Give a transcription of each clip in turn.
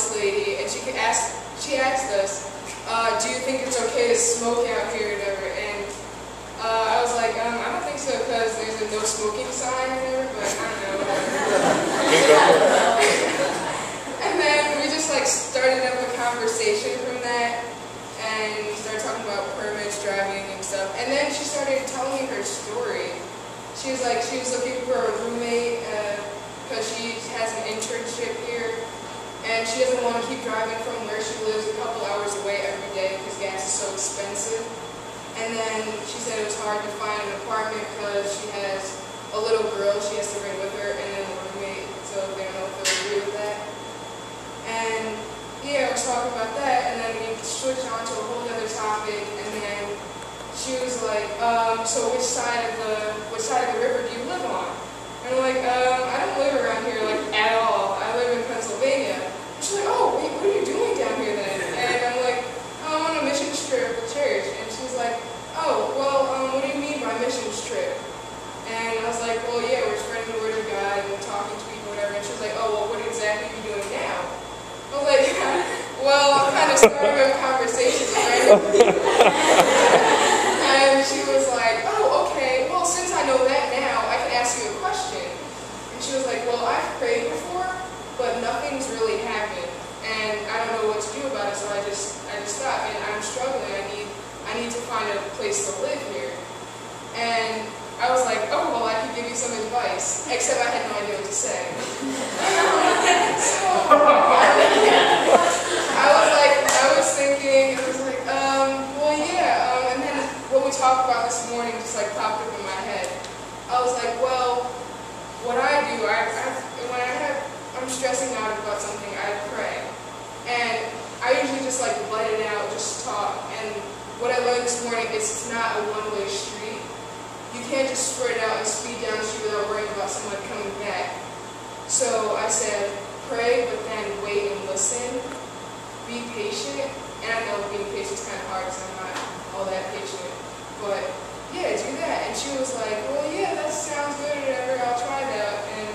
this lady, and she asked us, do you think it's okay to smoke out here or whatever? And I was like, I don't think so, because there's a no smoking sign or whatever, but I don't know. And then we just like started up a conversation from that, and started talking about permits, driving, and stuff. And then she started telling me her story. She was like, she was looking for a roommate because she has an internship here, and she doesn't want to keep driving from where she lives a couple hours away every day because gas is so expensive. And then she said it was hard to find an apartment because she has a little girl she has to bring with her, and then a roommate, so they don't know if they'll agree with that. And yeah, I was talking about that, and then we switched on to a whole other topic, and then she was like, so which side of the river do you live on? And I'm like, I don't live around here like at all. I live in Pennsylvania. And she's like, oh, wait, what are you doing down here then? And I'm like, oh, I'm on a mission trip with church. And she's like, oh, well, what do you mean by missions trip? And I was like, well, yeah, we're spreading the word of God and talking to people, whatever. And she was like, oh, well, what exactly are you doing now? I was like, well, I'm kind of starting a conversation with random people. And she was like, oh, okay, well, since I know that now, I can ask you a question. And she was like, well, I've prayed before, but nothing's really happened. And I don't know what to do about it, so I just stopped. And I'm struggling. I need to find a place to live here. And I was like, oh, well, I could give you some advice, except I had no idea what to say. So, I was thinking, well, yeah, and then what we talked about this morning just like popped up in my head. I was like, well, what I do, when I'm stressing out about something, I pray. And I usually just like let it out, just talk. And what I learned this morning is it's not a one-way street. You can't just spread out and speed down the street without worrying about someone coming back. So I said, pray, but then wait and listen. Be patient. And I know being patient is kind of hard because I'm not all that patient. But yeah, do that. And she was like, well, yeah, that sounds good or whatever. I'll try that. And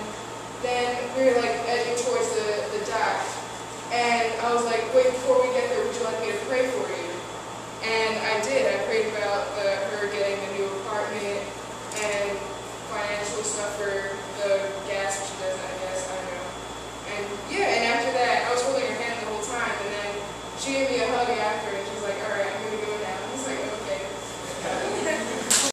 then we were like edging towards the dock. And I was like, wait, before we